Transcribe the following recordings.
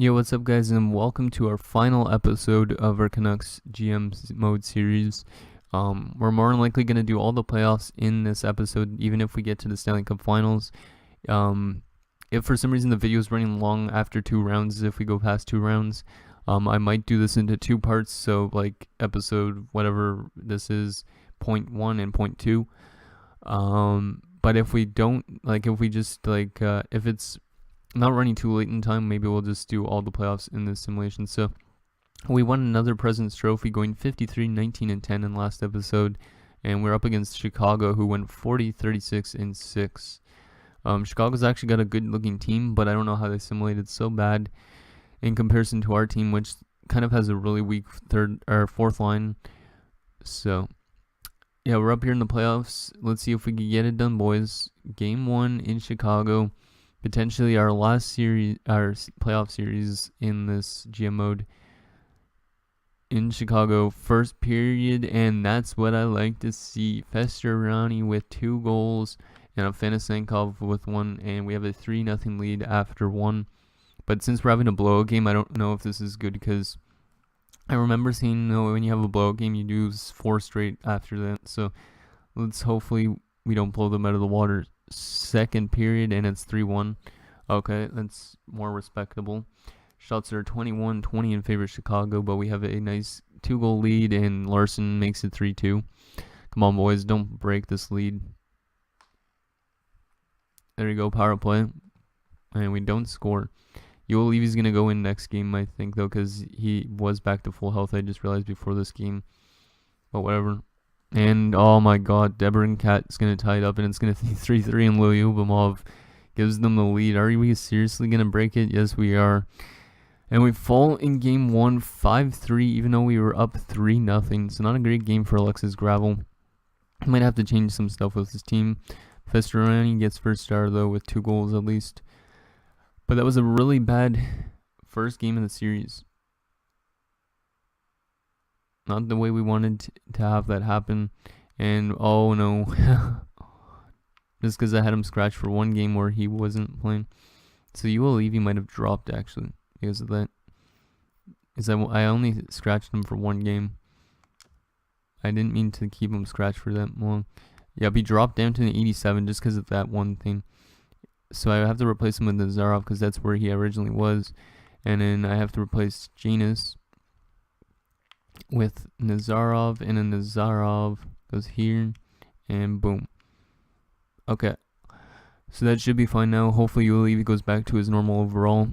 Yo, what's up, guys, and welcome to our final episode of our Canucks GM mode series. We're more than likely going to do all the playoffs in this episode, even if we get to the Stanley Cup Finals. If for some reason the video is running long after 2 rounds, if we go past 2 rounds, I might do this into 2 parts. So, like episode whatever this is, point 1 and point 2. But if we don't, if it's not running too late in time, maybe we'll just do all the playoffs in this simulation. So we won another President's Trophy, going 53, 19, and 10 in last episode, and we're up against Chicago, who went 40, 36, and 6. Chicago's actually got a good-looking team, but I don't know how they simulated so bad in comparison to our team, which kind of has a really weak third or fourth line. So yeah, we're up here in the playoffs. Let's see if we can get it done, boys. Game 1 in Chicago. Potentially our last series, our playoff series in this GM mode in Chicago. First period, and that's what I like to see. Festerani with 2 goals and Afanasenkov with 1, and we have a 3-0 lead after 1. But since we're having a blowout game, I don't know if this is good, because I remember seeing when you have a blowout game, you do 4 straight after that. So let's hopefully we don't blow them out of the water. Second period, and it's 3-1. Okay, that's more respectable. Shots are 21-20 in favor of Chicago, but we have a nice 2-goal lead, and Larson makes it 3-2. Come on, boys, don't break this lead. There you go, power play. And we don't score. Ulevi's going to go in next game, I think, though, because he was back to full health. I just realized before this game. But whatever. And oh my god, Debrincat is going to tie it up, and it's going to be 3-3, and Lyubimov gives them the lead. Are we seriously going to break it? Yes, we are. And we fall in game 1 5-3, even though we were up 3-0. So not a great game for Alexis Gravel. Might have to change some stuff with his team. Festerani gets first star, though, with 2 goals at least. But that was a really bad first game of the series. Not the way we wanted to have that happen. And oh no. Just because I had him scratched for 1 game where he wasn't playing. So Ulevi might have dropped, actually, because of that. Because I only scratched him for 1 game. I didn't mean to keep him scratched for that long. Yep, he dropped down to the 87 just because of that one thing. So I have to replace him with Nazarov, because that's where he originally was. And then I have to replace Janus with Nazarov, and then Nazarov goes here, and boom. Okay, so that should be fine now. Hopefully Ulevi goes back to his normal overall,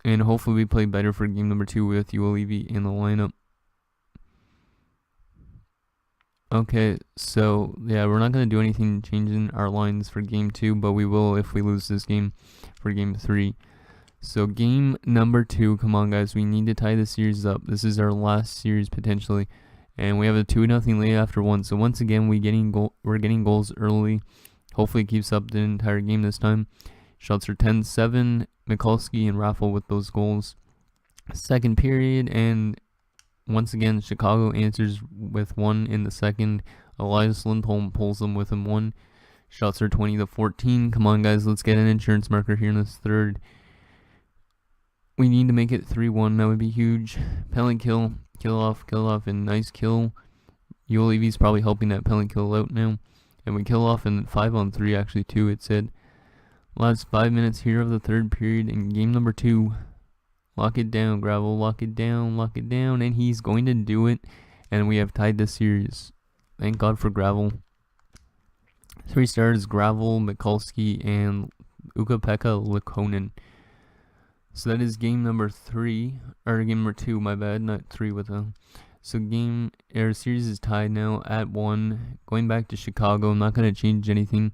and hopefully we play better for game number 2 with Ulevi in the lineup. Okay, so yeah, we're not going to do anything changing our lines for game 2, but we will if we lose this game for game 3. So game number 2, come on guys, we need to tie the series up. This is our last series potentially, and we have a 2-0 lead after 1. So once again, we're getting goals early. Hopefully it keeps up the entire game this time. Shots are 10-7, Mikulski and Raffle with those goals. Second period, and once again Chicago answers with 1 in the second. Elias Lindholm pulls them with him 1. Shots are 20-14. Come on guys, let's get an insurance marker here in this third. We need to make it 3-1. That would be huge. Penalty kill off, and nice kill. Ulevi's probably helping that penalty kill out now. And we kill off in 5-on-3, actually, too, it said. Last 5 minutes here of the third period in game number 2. Lock it down, Gravel. Lock it down. And he's going to do it. And we have tied the series. Thank God for Gravel. 3 stars, Gravel, Mikulski, and Ukko-Pekka Luukkonen. So that is game number 3, or game number 2, my bad, not 3 with them. So our series is tied now at 1. Going back to Chicago, I'm not going to change anything.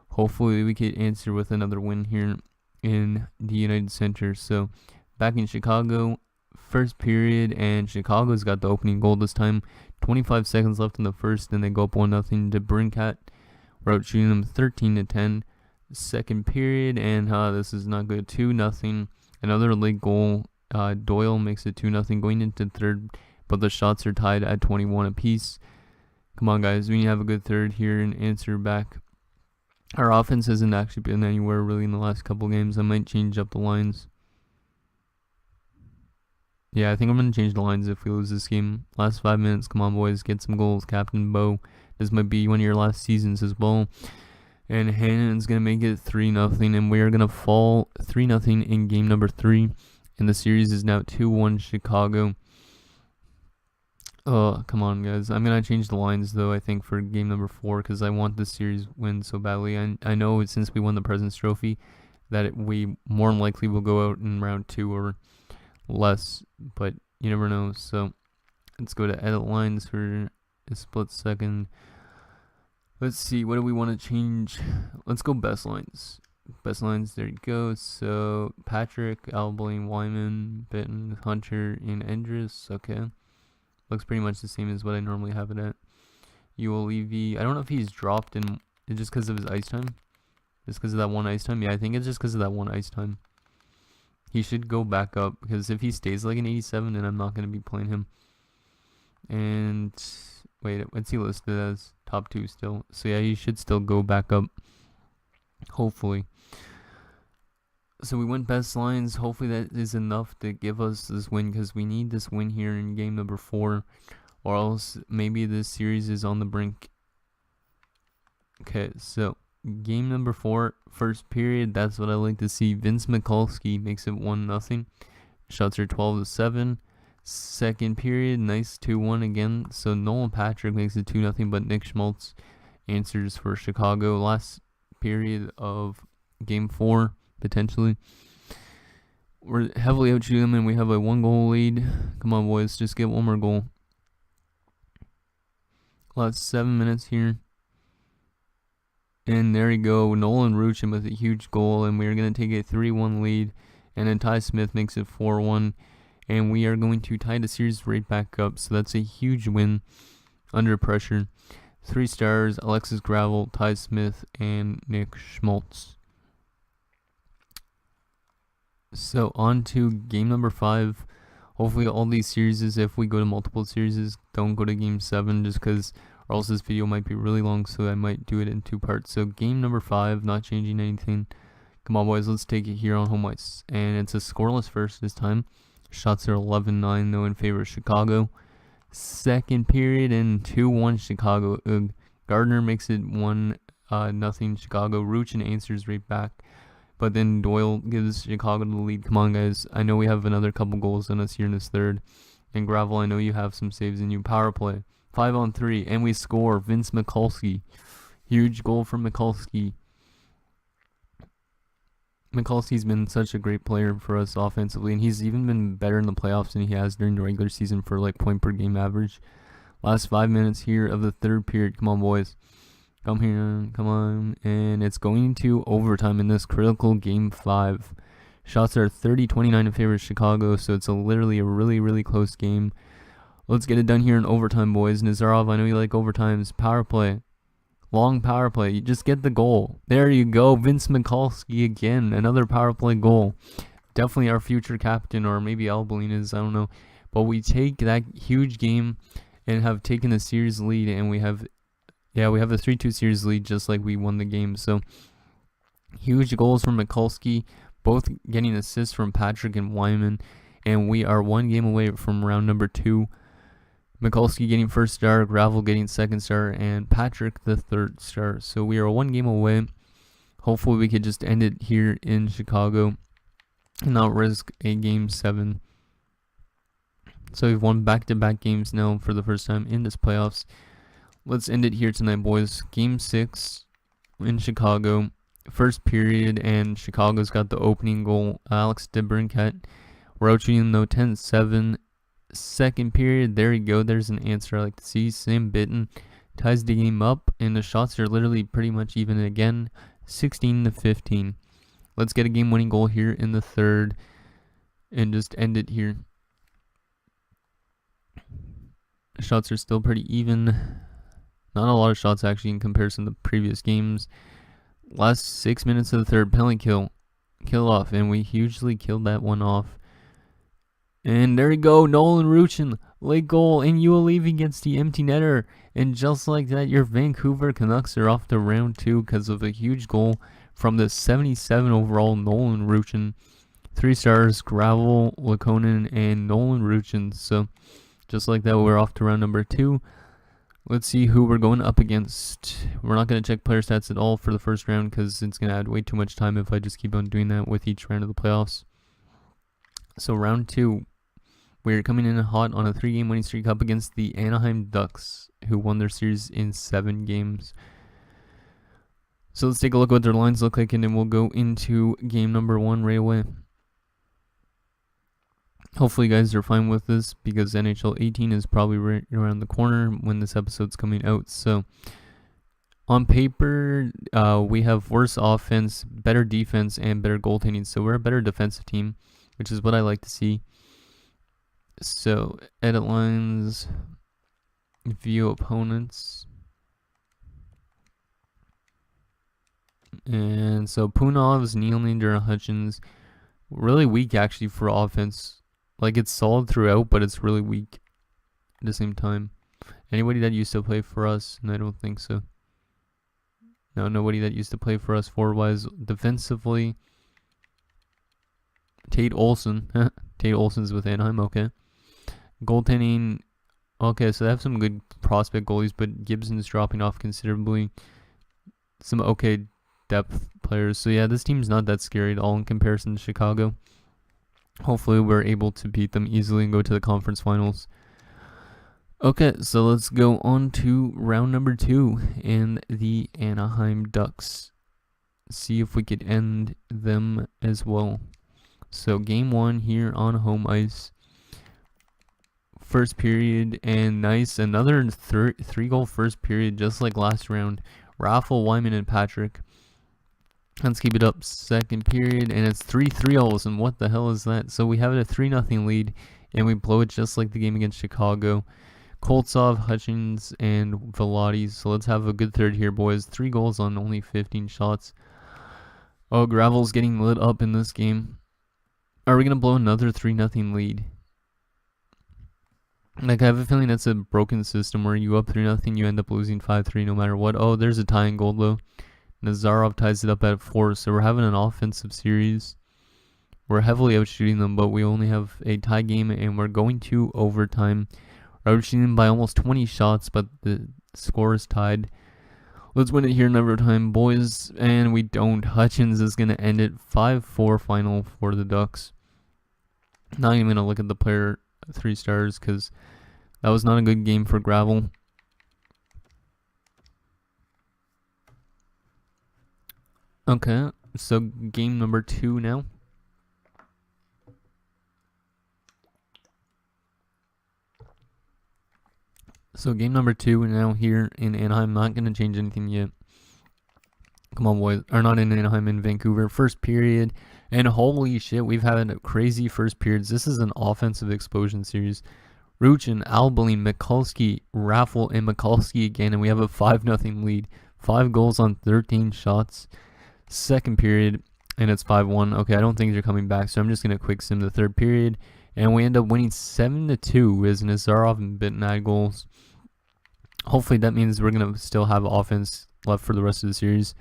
Hopefully we can answer with another win here in the United Center. So back in Chicago, first period, and Chicago's got the opening goal this time. 25 seconds left in the first, and they go up 1-0 to Brinkat. We're out shooting them 13-10. Second period, and this is not good. 2-0. Another late goal. Doyle makes it 2-0 going into third, but the shots are tied at 21 apiece. Come on, guys. We need to have a good third here and answer back. Our offense hasn't actually been anywhere really in the last couple games. I might change up the lines. Yeah, I think I'm going to change the lines if we lose this game. Last 5 minutes. Come on, boys. Get some goals. Captain Bo. This might be one of your last seasons as well. And Hannon's going to make it 3-0. And we are going to fall 3-0 in game number 3. And the series is now 2-1 Chicago. Oh, come on, guys. I'm going to change the lines, though, I think, for game number 4. Because I want this series win so badly. I know since we won the President's Trophy that we more than likely will go out in round 2 or less, but you never know. So let's go to edit lines for a split second. Let's see, what do we want to change? Let's go best lines. Best lines, there you go. So Patrick, Albling, Wyman, Benton, Hunter, and Endris. Okay, looks pretty much the same as what I normally have it at. Levy, I don't know if he's dropped in just because of his ice time. Just because of that one ice time. Yeah, I think it's just because of that one ice time. He should go back up, because if he stays like an 87, then I'm not going to be playing him. And wait, what's he listed as? Top 2 still. So yeah, he should still go back up, hopefully. So we went best lines. Hopefully that is enough to give us this win, because we need this win here in game number 4, or else maybe this series is on the brink. Okay, so game number 4, first period. That's what I like to see. Vince Mikulski makes it 1-0. Shots are 12-7. Second period, nice 2-1 again. So Nolan Patrick makes it 2-0, but Nick Schmaltz answers for Chicago. Last period of game 4, potentially. We're heavily outshooting them, and we have a 1-goal lead. Come on, boys, just get one more goal. Last 7 minutes here. And there you go, Nolan Ruchin with a huge goal, and we are going to take a 3-1 lead. And then Ty Smith makes it 4-1, and we are going to tie the series right back up. So that's a huge win under pressure. 3 stars, Alexis Gravel, Ty Smith, and Nick Schmaltz. So on to game number 5. Hopefully all these series, if we go to multiple series, don't go to game 7, just because or else this video might be really long, so I might do it in 2 parts. So game number 5, not changing anything. Come on, boys, let's take it here on home ice. And it's a scoreless first this time. Shots are 11-9, though, in favor of Chicago. Second period, and 2-1 Chicago. Gardner makes it 1-0 Chicago. Ruchin answers right back. But then Doyle gives Chicago the lead. Come on, guys. I know we have another couple goals on us here in this third. And Gravel, I know you have some saves in you. Power play. 5-on-3, and we score. Vince Mikulski. Huge goal from Mikulski. Mikulski's been such a great player for us offensively, and he's even been better in the playoffs than he has during the regular season for like point per game average. Last 5 minutes here of the third period. Come on, boys. Come here. Come on. And it's going to overtime in this critical game 5. Shots are 30-29 in favor of Chicago, so it's literally a really, really close game. Let's get it done here in overtime, boys. Nazarov, I know you like overtimes. Power play. Long power play. You just get the goal. There you go. Vince Mikulski again. Another power play goal. Definitely our future captain, or maybe Albling is. I don't know. But we take that huge game and have taken a series lead. And we have a 3-2 series lead, just like we won the game. So huge goals from Mikulski. Both getting assists from Patrick and Wyman. And we are 1 game away from round number 2. Mikulski getting first star, Gravel getting second star, and Patrick the third star. So we are 1 game away. Hopefully we could just end it here in Chicago and not risk a game 7. So we've won back-to-back games now for the first time in this playoffs. Let's end it here tonight, boys. Game 6 in Chicago. First period, and Chicago's got the opening goal. Alex DeBrincat. We're outshooting though 10-7. Second period, there you go. There's an answer I like to see. Sam Bitten ties the game up, and the shots are literally pretty much even again, 16-15. Let's get a game-winning goal here in the third and just end it here. Shots are still pretty even. Not a lot of shots actually in comparison to previous games. Last 6 minutes of the third, penalty kill off, and we hugely killed that one off. And there you go, Nolan Ruchin, late goal, and Levy gets the empty netter. And just like that, your Vancouver Canucks are off to round 2 because of a huge goal from the 77 overall Nolan Ruchin. 3 stars, Gravel, Lakonen, and Nolan Ruchin. So just like that, we're off to round number 2. Let's see who we're going up against. We're not going to check player stats at all for the first round because it's going to add way too much time if I just keep on doing that with each round of the playoffs. So round 2, we're coming in hot on a 3-game winning streak up against the Anaheim Ducks, who won their series in 7 games. So let's take a look at what their lines look like, and then we'll go into game number 1 right away. Hopefully you guys are fine with this because NHL 18 is probably right around the corner when this episode's coming out. So on paper, we have worse offense, better defense, and better goaltending. So we're a better defensive team, which is what I like to see. So edit lines, view opponents. And so Punovs, Nylander, Hutchins, really weak actually for offense. Like, it's solid throughout, but it's really weak at the same time. Anybody that used to play for us? No, I don't think so. No, nobody that used to play for us forward-wise. Defensively, Tate Olson. Tate Olson's with Anaheim, okay. Goaltending, okay, so they have some good prospect goalies, but Gibson's dropping off considerably. Some okay depth players. So yeah, this team's not that scary at all in comparison to Chicago. Hopefully we're able to beat them easily and go to the conference finals. Okay, so let's go on to round number 2 and the Anaheim Ducks. See if we could end them as well. So game 1 here on home ice. First period, and nice, another 3-goal first period just like last round. Raffle, Wyman, and Patrick. Let's keep it up. Second period, and it's 3-3 all of a sudden. What the hell is that? So we have a 3-0 lead, and we blow it just like the game against Chicago. Koltsov, Hutchins, and Velati. So let's have a good third here, boys. 3 goals on only 15 shots. Oh, Gravel's getting lit up in this game. Are we going to blow another 3-0 lead? Like, I have a feeling that's a broken system where you up 3-0, you end up losing 5-3 no matter what. Oh, there's a tying goal, though. Nazarov ties it up at 4, so we're having an offensive series. We're heavily outshooting them, but we only have a tie game, and we're going to overtime. We're outshooting them by almost 20 shots, but the score is tied. Let's win it here in overtime, boys, and we don't. Hutchins is going to end it 5-4 final for the Ducks. Not even going to look at the player 3 stars because that was not a good game for Gravel. Okay, so game number 2 now. So game number 2 now here in Anaheim. Not going to change anything yet. Come on, boys. Or not in Anaheim, in Vancouver. First period. And holy shit, we've had crazy first periods. This is an offensive explosion series. Ruchin, Albeline, Mikulski, Raffle, and Mikulski again. And we have a 5-0 lead. 5 goals on 13 shots. Second period, and it's 5-1. Okay, I don't think they're coming back, so I'm just going to quick sim the third period. And we end up winning 7-2 as Nazarov and Bitten add goals. Hopefully that means we're going to still have offense left for the rest of the series.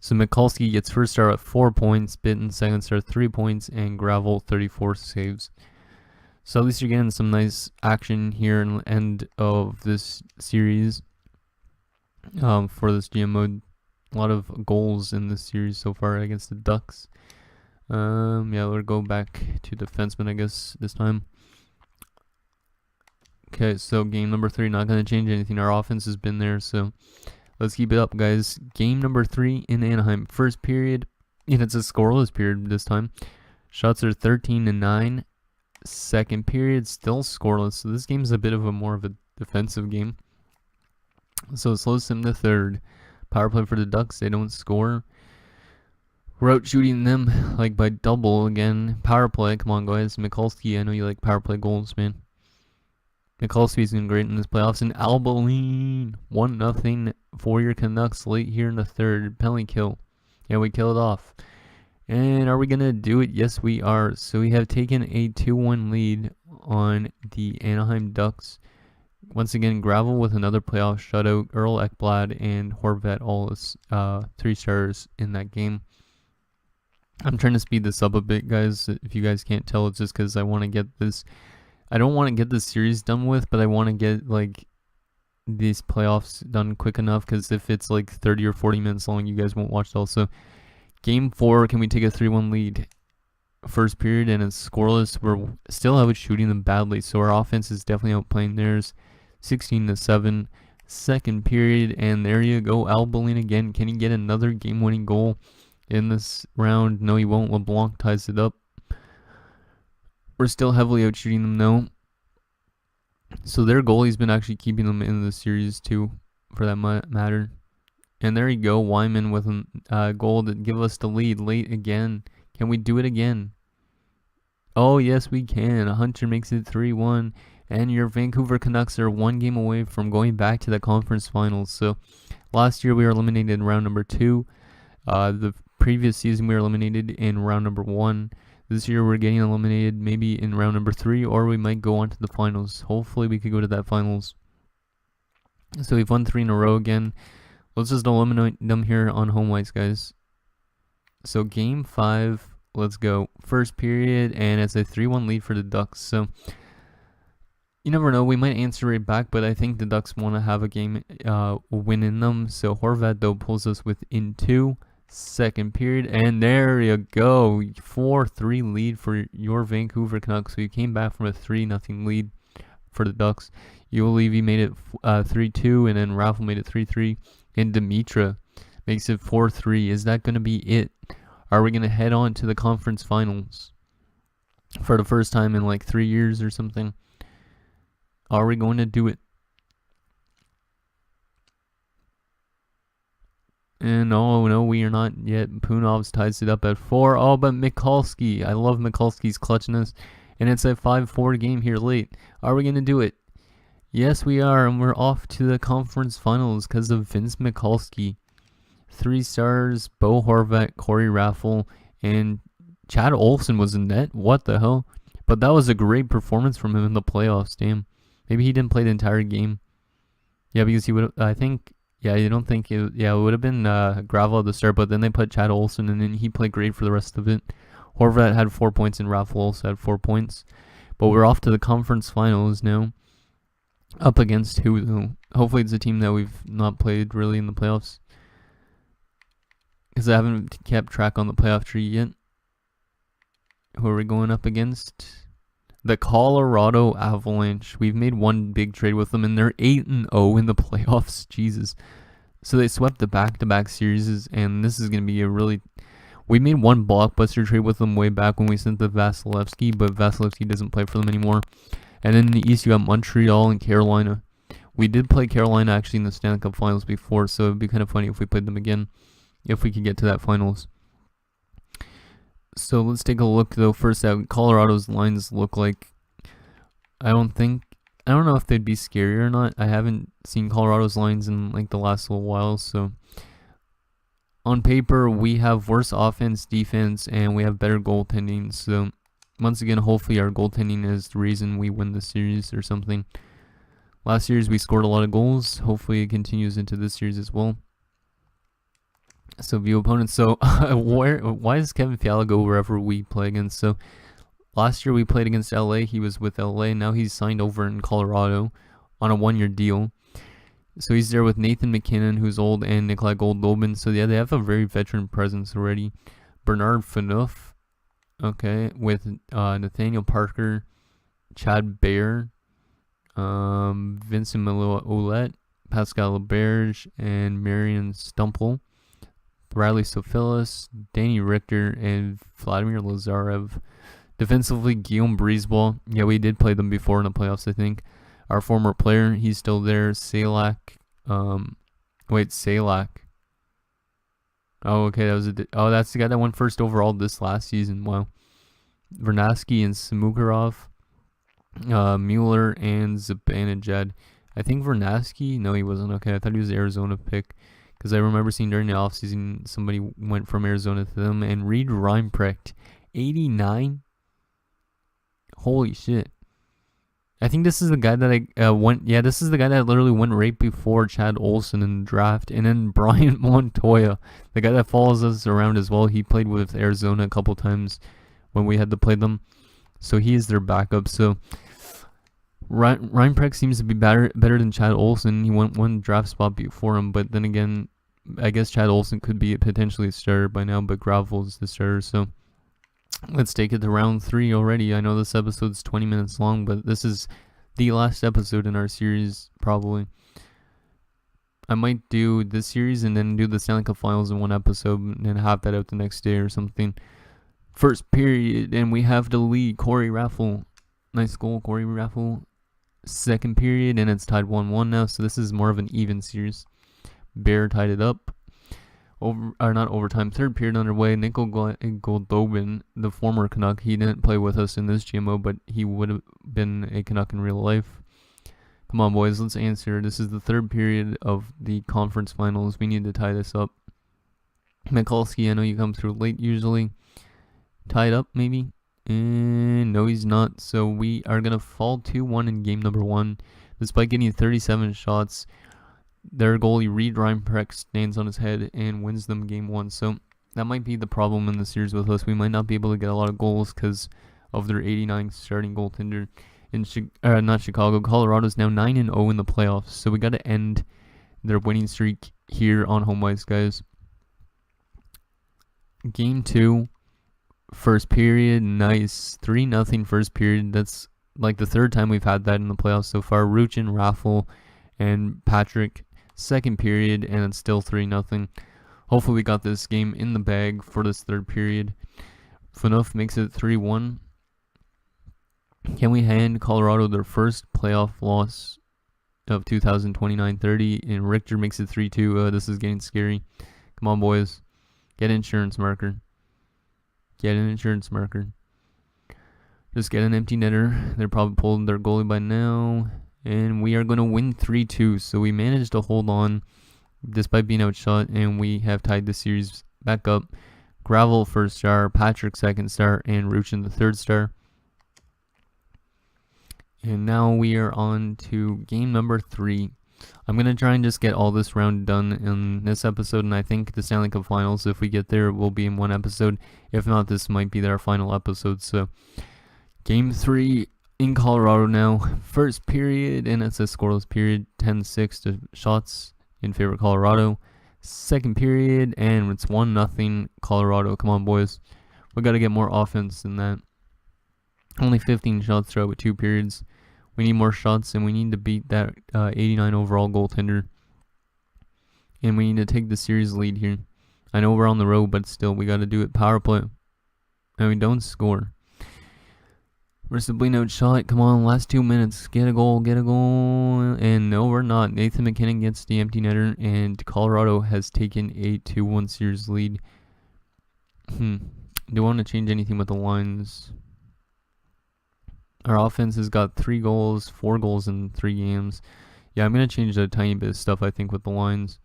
So Mikulski gets first star at 4 points, Bitten second star 3 points, and Gravel 34 saves. So at least you're getting some nice action here in the end of this series for this GM mode. A lot of goals in this series so far against the Ducks. Yeah, we'll go back to defenseman, I guess, this time. Okay, so game number 3, not going to change anything. Our offense has been there, so let's keep it up, guys. Game number 3 in Anaheim. First period, and it's a scoreless period this time. Shots are 13-9. Second period, still scoreless. So this game's a bit of a more of a defensive game. So slow sim the third. Power play for the Ducks. They don't score. We're out shooting them like by double again. Power play. Come on, guys. Mikulski. I know you like power play goals, man. Mikulski's been great in this playoffs. And Albeline. 1-0 for your Canucks late here in the third. Penalty kill. Yeah, we kill it off. And are we going to do it? Yes, we are. So we have taken a 2-1 lead on the Anaheim Ducks. Once again, Gravel with another playoff shutout. Earl Ekblad and Horvat all 3 stars in that game. I'm trying to speed this up a bit, guys. If you guys can't tell, it's just because I want to get this. I don't want to get this series done with, but I want to get like these playoffs done quick enough, because if it's like 30 or 40 minutes long, you guys won't watch it all. So game 4, can we take a 3-1 lead first period and it's scoreless? We're still out shooting them badly, so our offense is definitely outplaying theirs. 16-7 second period, and there you go, Albaline again. Can he get another game-winning goal in this round? No, he won't. LeBlanc ties it up. We're still heavily out shooting them though. So their goalie's been actually keeping them in the series too, for that matter. And there you go, Wyman with a goal to give us the lead late again. Can we do it again? Oh, yes, we can. Hunter makes it 3-1. And your Vancouver Canucks are 1 game away from going back to the conference finals. So last year we were eliminated in round number 2. The previous season we were eliminated in round number 1. This year we're getting eliminated maybe in round number 3, or we might go on to the finals. Hopefully we could go to that finals. So we've won 3 in a row again. Let's just eliminate them here on home ice, guys. So game 5, let's go. First period, and it's a 3-1 lead for the Ducks. So you never know, we might answer right back, but I think the Ducks want to have a game win in them. So Horvat though pulls us within 2. Second period, and there you go, 4-3 lead for your Vancouver Canucks. So you came back from a 3-0 lead for the Ducks. Ulevi made it 3-2, and then Raffle made it 3-3, and Dimitra makes it 4-3. Is that going to be it? Are we going to head on to the conference finals for the first time in like 3 years or something? Are we going to do it? And no, we are not yet. Punovs ties it up at 4. Oh, but Mikulski. I love Mikulski's clutchness. And it's a 5-4 game here late. Are we going to do it? Yes, we are. And we're off to the conference finals because of Vince Mikulski. 3 stars, Bo Horvat, Corey Raffle, and Chad Olsen was in net. What the hell? But that was a great performance from him in the playoffs. Damn. Maybe he didn't play the entire game. Yeah, because he would, I think... Yeah, you don't think it... Yeah, it would have been Gravel at the start, but then they put Chad Olsen, and then he played great for the rest of it. Horvat had 4 points, and Raffle also had 4 points. But we're off to the conference finals now. Up against who, though? Hopefully it's a team that we've not played really in the playoffs, because I haven't kept track on the playoff tree yet. Who are we going up against? The Colorado Avalanche. We've made 1 big trade with them, and they're 8-0 in the playoffs. Jesus. So they swept the back-to-back series, and this is going to be a really... We made 1 blockbuster trade with them way back when we sent the Vasilevsky, but Vasilevsky doesn't play for them anymore. And then in the East, you got Montreal and Carolina. We did play Carolina actually in the Stanley Cup Finals before, so it'd be kind of funny if we played them again, if we could get to that finals. So let's take a look though first at Colorado's lines look like. I don't know if they'd be scary or not. I haven't seen Colorado's lines in like the last little while, so on paper we have worse offense, defense, and we have better goaltending. So once again, hopefully our goaltending is the reason we win the series or something. Last series we scored a lot of goals. Hopefully it continues into this series as well. So view opponents. So why does Kevin Fiala go wherever we play against? So last year we played against LA. He was with LA. Now he's signed over in Colorado on a 1-year deal. So he's there with Nathan McKinnon, who's old, and Nikolai Goldobin. So yeah, they have a very veteran presence already. Bernard Phaneuf, okay, with Nathaniel Parker, Chad Baer, Vincent Ouellette, Pascal Laberge, and Marion Stumple. Bradley Sofilis, Danny Richter, and Vladimir Lazarev. Defensively, Guillaume Brisebois. Yeah, we did play them before in the playoffs, I think. Our former player, he's still there. Salak. Salak. Oh, okay, that's the guy that went first overall this last season. Wow. Vernadsky and Samukarov. Mueller and Zibanejad. I think Vernadsky, no, he wasn't. Okay, I thought he was the Arizona pick, because I remember seeing during the offseason somebody went from Arizona to them. And Reed Reinprecht, 89. Holy shit. I think this is the guy that I went. Yeah, this is the guy that literally went right before Chad Olsen in the draft, and then Brian Montoya, the guy that follows us around as well. He played with Arizona a couple times when we had to play them, so he is their backup. So Ryan Preck seems to be better than Chad Olsen. He went one draft spot before him, but then again, I guess Chad Olsen could be potentially a starter by now, but Gravel is the starter. So let's take it to round 3 already. I know this episode's 20 minutes long, but this is the last episode in our series, probably. I might do this series and then do the Stanley Cup Finals in one episode and then have that out the next day or something. First period, and we have the lead. Corey Raffle. Nice goal, Corey Raffle. Second period, and it's tied 1-1 now, so this is more of an even series. Bear tied it up. Not overtime. Third period underway. Nico Goldobin, the former Canuck, he didn't play with us in this GMO, but he would have been a Canuck in real life. Come on, boys, let's answer. This is the third period of the conference finals. We need to tie this up. Mikulski, I know you come through late usually. Tied up, maybe? And no, he's not. So we are going to fall 2-1 in game number 1. Despite getting 37 shots, their goalie, Reed Reinprecht, stands on his head and wins them game 1. So that might be the problem in the series with us. We might not be able to get a lot of goals because of their 89 starting goaltender. In not Chicago, Colorado's now 9-0 in the playoffs. So we got to end their winning streak here on home ice, guys. Game 2. First period, nice. 3-0 first period. That's like the third time we've had that in the playoffs so far. Ruchin, Raffle, and Patrick. Second period, and it's still 3-0. Hopefully we got this game in the bag for this third period. Phaneuf makes it 3-1. Can we hand Colorado their first playoff loss of 2029-30? And Richter makes it 3-2. This is getting scary. Come on, boys. Get insurance marker. Get an insurance marker. Just get an empty netter. They're probably pulled their goalie by now. And we are going to win 3-2. So we managed to hold on despite being outshot. And we have tied the series back up. Gravel first star, Patrick second star, and Ruchin the third star. And now we are on to game number 3. I'm going to try and just get all this round done in this episode, and I think the Stanley Cup Finals, if we get there, will be in one episode. If not, this might be our final episode. So, game 3 in Colorado now. First period, and it's a scoreless period, 10-6 to shots in favor of Colorado. Second period, and it's 1-0 Colorado. Come on, boys. We got to get more offense than that. Only 15 shots throughout with 2 periods. We need more shots, and we need to beat that 89 overall goaltender. And we need to take the series lead here. I know we're on the road, but still, we got to do it. Power play. And we don't score. We're simply outshot. Come on, last 2 minutes. Get a goal, get a goal. And no, we're not. Nathan McKinnon gets the empty netter, and Colorado has taken a 2-1 series lead. Do I want to change anything with the lines? Our offense has got 3 goals, 4 goals in 3 games. Yeah, I'm going to change a tiny bit of stuff, I think, with the lines.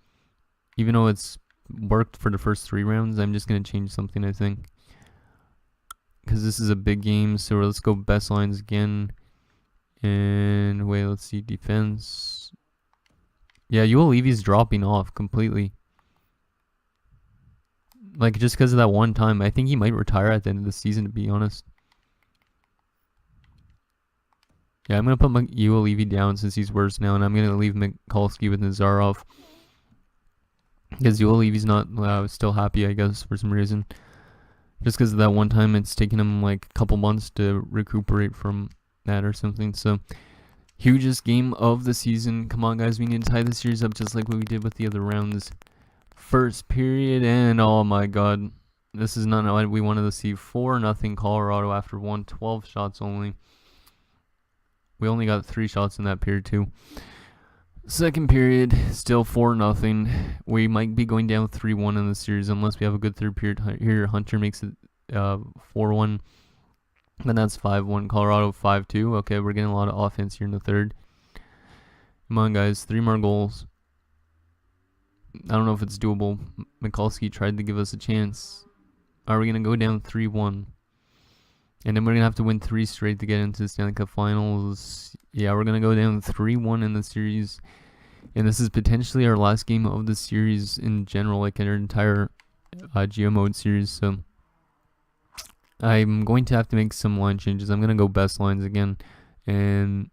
Even though it's worked for the first 3 rounds, I'm just going to change something, I think. Because this is a big game, so let's go best lines again. And wait, let's see, defense. Yeah, Yoel Levy's dropping off completely. Like, just because of that one time. I think he might retire at the end of the season, to be honest. Yeah, I'm going to put Yoel Levy down since he's worse now, and I'm going to leave Mikulski with Nazarov. Because Yoel Levy's not still happy, I guess, for some reason. Just because of that one time, it's taken him like a couple months to recuperate from that or something. So, hugest game of the season. Come on, guys, we need to tie the series up just like what we did with the other rounds. First period, and oh my god. This is not what we wanted to see. 4-0 Colorado after 12 shots only. We only got 3 shots in that period, too. Second period, still 4-0. We might be going down 3-1 in the series unless we have a good third period here. Hunter makes it 4-1. Then that's 5-1. Colorado 5-2. Okay, we're getting a lot of offense here in the third. Come on, guys. 3 more goals. I don't know if it's doable. Mikulski tried to give us a chance. Are we going to go down 3-1? And then we're going to have to win 3 straight to get into the Stanley Cup Finals. Yeah, we're going to go down 3-1 in the series. And this is potentially our last game of the series in general, like our entire Geo Mode series. So I'm going to have to make some line changes. I'm going to go best lines again. And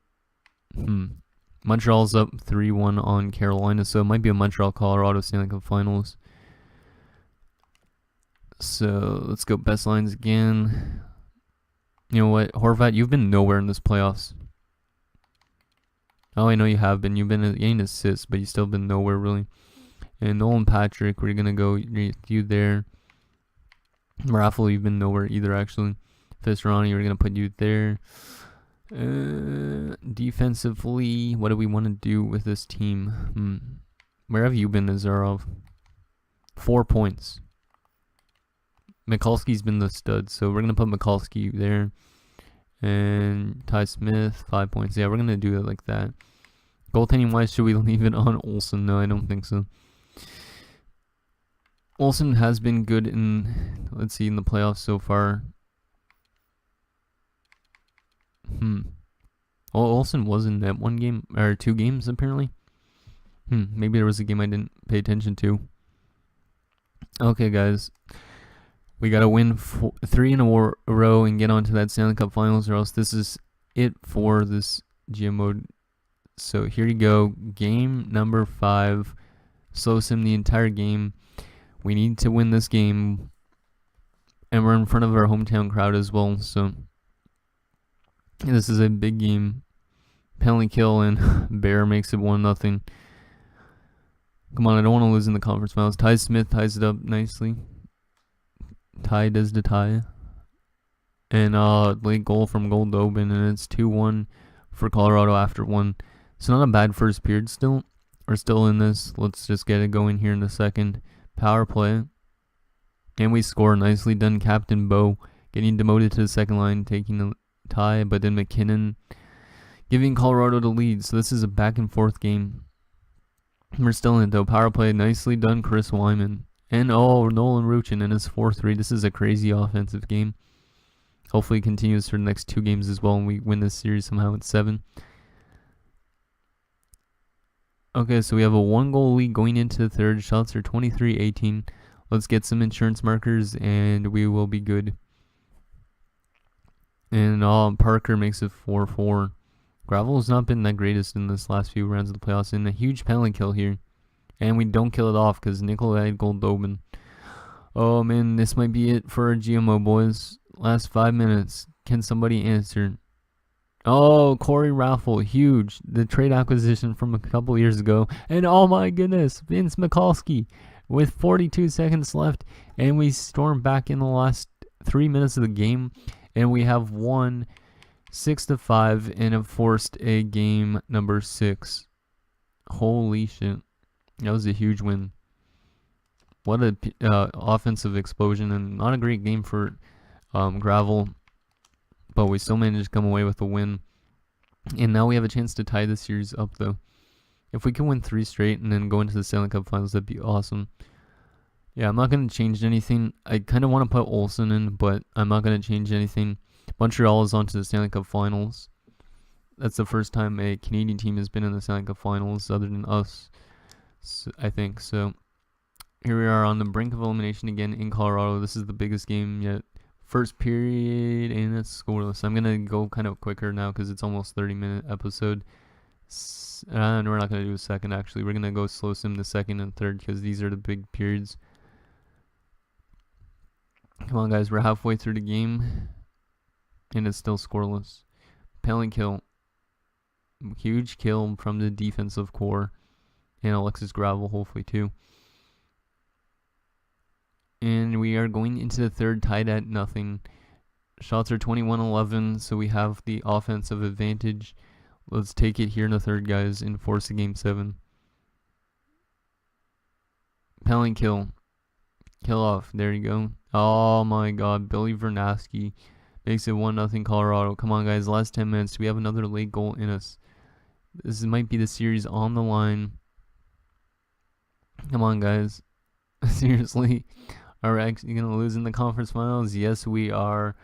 Montreal's up 3-1 on Carolina. So it might be a Montreal-Colorado Stanley Cup Finals. So let's go best lines again. You know what, Horvat, you've been nowhere in this playoffs. Oh, I know you have been. You've been getting assists, but you've still been nowhere, really. And Nolan Patrick, we're going to go you there. Raffle, you've been nowhere either, actually. Fischerani, we're going to put you there. Defensively, what do we want to do with this team? Where have you been, Nazarov? 4 points. Mikulski's been the stud, so we're going to put Mikulski there. And Ty Smith, 5 points. Yeah, we're going to do it like that. Goaltending-wise, should we leave it on Olsen? No, I don't think so. Olsen has been good in, let's see, in the playoffs so far. Olsen was in that 1 game, or 2 games, apparently. Maybe there was a game I didn't pay attention to. Okay, guys. We got to win 3 in a row and get onto that Stanley Cup Finals, or else this is it for this GM mode. So here you go. Game number 5. Slow sim the entire game. We need to win this game. And we're in front of our hometown crowd as well. So this is a big game. Penalty kill and Bear makes it 1-0. Come on, I don't want to lose in the conference finals. Ty Smith ties it up nicely. Ty does the tie. And late goal from Goldobin, and it's 2-1 for Colorado after 1. It's not a bad first period still. We're still in this. Let's just get it going here in the second. Power play. And we score. Nicely done, Captain Bo. Getting demoted to the second line, taking the tie, but then McKinnon giving Colorado the lead. So this is a back and forth game. We're still in it though. Power play. Nicely done, Chris Wyman. And Nolan Ruchin in his 4-3. This is a crazy offensive game. Hopefully it continues for the next 2 games as well, and we win this series somehow at 7. Okay, so we have a 1-goal lead going into the third. Shots are 23-18. Let's get some insurance markers, and we will be good. And Parker makes it 4-4. Gravel has not been that greatest in this last few rounds of the playoffs, and a huge penalty kill here. And we don't kill it off because Nikolai Goldobin. Oh man, this might be it for our GMO, boys. Last 5 minutes. Can somebody answer? Oh, Corey Raffle, huge. The trade acquisition from a couple years ago. And oh my goodness, Vince Mikulski with 42 seconds left. And we storm back in the last 3 minutes of the game. And we have won 6-5 and have forced a game number 6. Holy shit. That was a huge win. What a offensive explosion, and not a great game for Gravel, but we still managed to come away with a win. And now we have a chance to tie the series up, though. If we can win 3 straight and then go into the Stanley Cup Finals, that'd be awesome. Yeah, I'm not going to change anything. I kind of want to put Olsen in, but I'm not going to change anything. Montreal is on to the Stanley Cup Finals. That's the first time a Canadian team has been in the Stanley Cup Finals other than us, so, I think. So here we are on the brink of elimination again in Colorado. This is the biggest game yet. First period, and it's scoreless. I'm going to go kind of quicker now because it's almost 30-minute episode. And we're not going to do a second, actually. We're going to go slow sim the second and third because these are the big periods. Come on, guys. We're halfway through the game, and it's still scoreless. Penalty kill. Huge kill from the defensive core. And Alexis Gravel, hopefully, too. And we are going into the third, tied at 0. Shots are 21-11, so we have the offensive advantage. Let's take it here in the third, guys, and force the game 7. Penalty kill. Kill off. There you go. Oh, my God. Billy Vernaski makes it 1-0 Colorado. Come on, guys. Last 10 minutes. We have another late goal in us. This might be the series on the line. Come on, guys. Seriously. Are we actually going to lose in the conference finals? Yes, we are.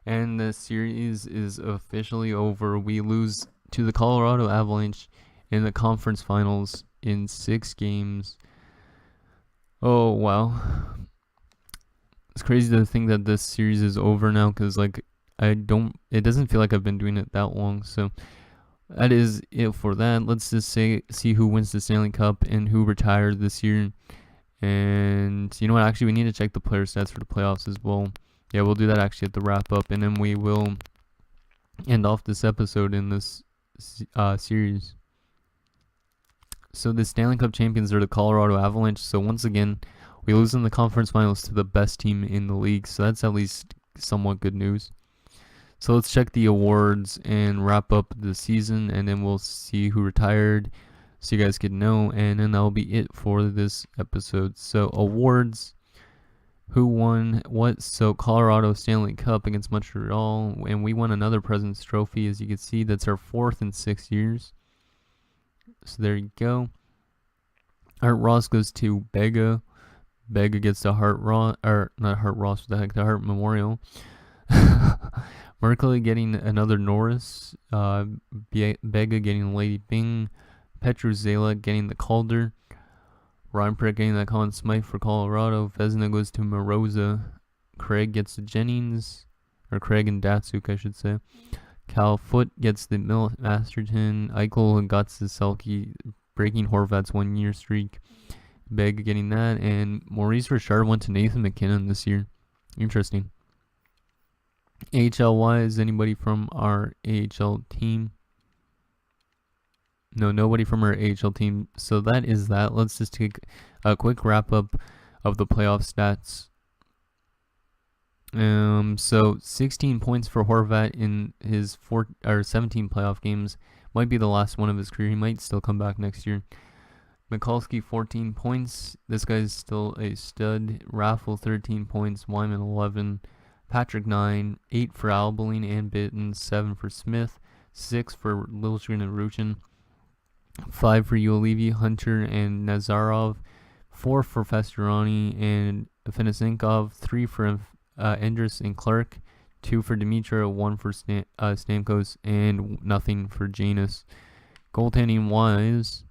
And the series is officially over. We lose to the Colorado Avalanche in the conference finals in 6 games. Oh, wow. It's crazy to think that this series is over now, because like it doesn't feel like I've been doing it that long. So that is it for that. Let's just see who wins the Stanley Cup and who retired this year. And you know what? Actually, we need to check the player stats for the playoffs as well. Yeah, we'll do that actually at the wrap up, and then we will end off this episode in this series. So the Stanley Cup champions are the Colorado Avalanche. So once again, we lose in the conference finals to the best team in the league. So that's at least somewhat good news. So let's check the awards and wrap up the season, and then we'll see who retired, so you guys can know, and then that'll be it for this episode. So awards, who won what? So Colorado Stanley Cup against Montreal, and we won another President's Trophy. As you can see, that's our 4th in 6 years. So there you go. Art Ross goes to Bega. Bega gets the Hart Ross, or not Hart Ross, what the heck, the Hart Memorial. Merkley getting another Norris. Bega getting Lady Bing. Petruzela getting the Calder. Ryan Prick getting that Conn Smythe for Colorado. Vezina goes to Moroza. Craig gets the Jennings, or Craig and Datsuk, I should say. Cal Foot gets the Masterton. Eichel got the Selke, breaking Horvat's 1-year streak. Beg getting that. And Maurice Richard went to Nathan McKinnon this year. Interesting. AHL wise, anybody from our AHL team? No, nobody from our AHL team. So that is that. Let's just take a quick wrap up of the playoff stats. So 16 points for Horvat in his 17 playoff games. Might be the last one of his career. He might still come back next year. Mikulski 14 points. This guy's still a stud. Raffle 13 points. Wyman 11. Patrick 9. 8 for Albeline and Bitten. 7 for Smith. 6 for Liljegren and Ruchin. 5 for Ulevi, Hunter, and Nazarov. 4 for Festerani and Finisinkov. 3 for Endress and Clark. 2 for Dimitra. 1 for Stamkos, and nothing for Janus. Goaltending wise,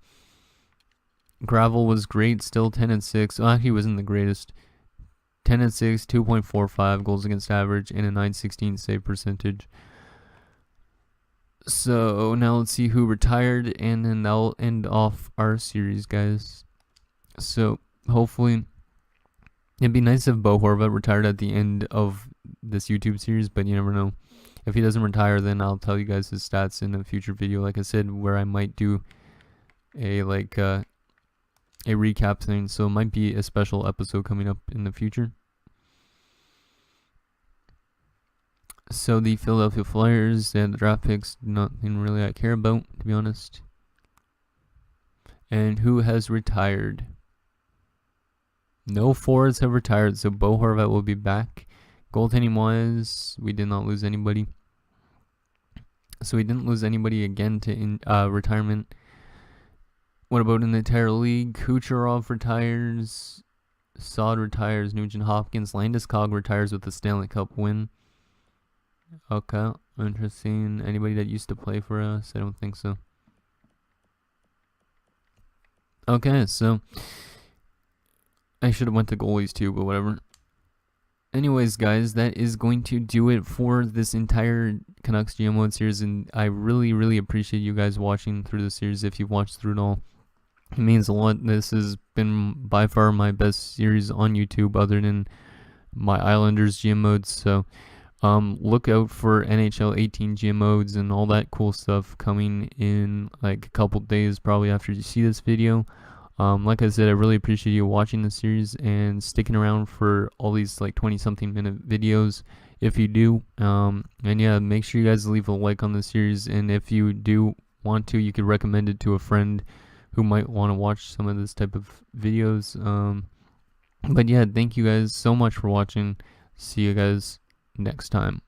Gravel was great, still 10-6. Well, he wasn't the greatest. 10-6, 2.45 goals against average, and a .916 save percentage. So now let's see who retired, and then that'll end off our series, guys. So hopefully, it'd be nice if Bo Horvat retired at the end of this YouTube series, but you never know. If he doesn't retire, then I'll tell you guys his stats in a future video, like I said, where I might do a recap thing. So it might be a special episode coming up in the future. So the Philadelphia Flyers, they had the draft picks, nothing really I care about, to be honest. And who has retired? No forwards have retired, so Bo Horvat will be back. Goaltending wise, we did not lose anybody. So we didn't lose anybody again to retirement. What about in the entire league? Kucherov retires. Saad retires. Nugent Hopkins. Landeskog retires with the Stanley Cup win. Okay, interesting. Anybody that used to play for us? I don't think so. Okay, so I should have went to goalies too, but whatever. Anyways, guys, that is going to do it for this entire Canucks GM Mode series, and I really, really appreciate you guys watching through the series. If you've watched through it all, it means a lot. This has been by far my best series on YouTube, other than my Islanders GM Modes. So look out for NHL 18 GM Modes and all that cool stuff coming in like a couple days, probably after you see this video. Like I said, I really appreciate you watching the series and sticking around for all these like 20-something minute videos if you do. And yeah, make sure you guys leave a like on the series, and if you do want to, you could recommend it to a friend who might want to watch some of this type of videos. But yeah, thank you guys so much for watching. See you guys next time.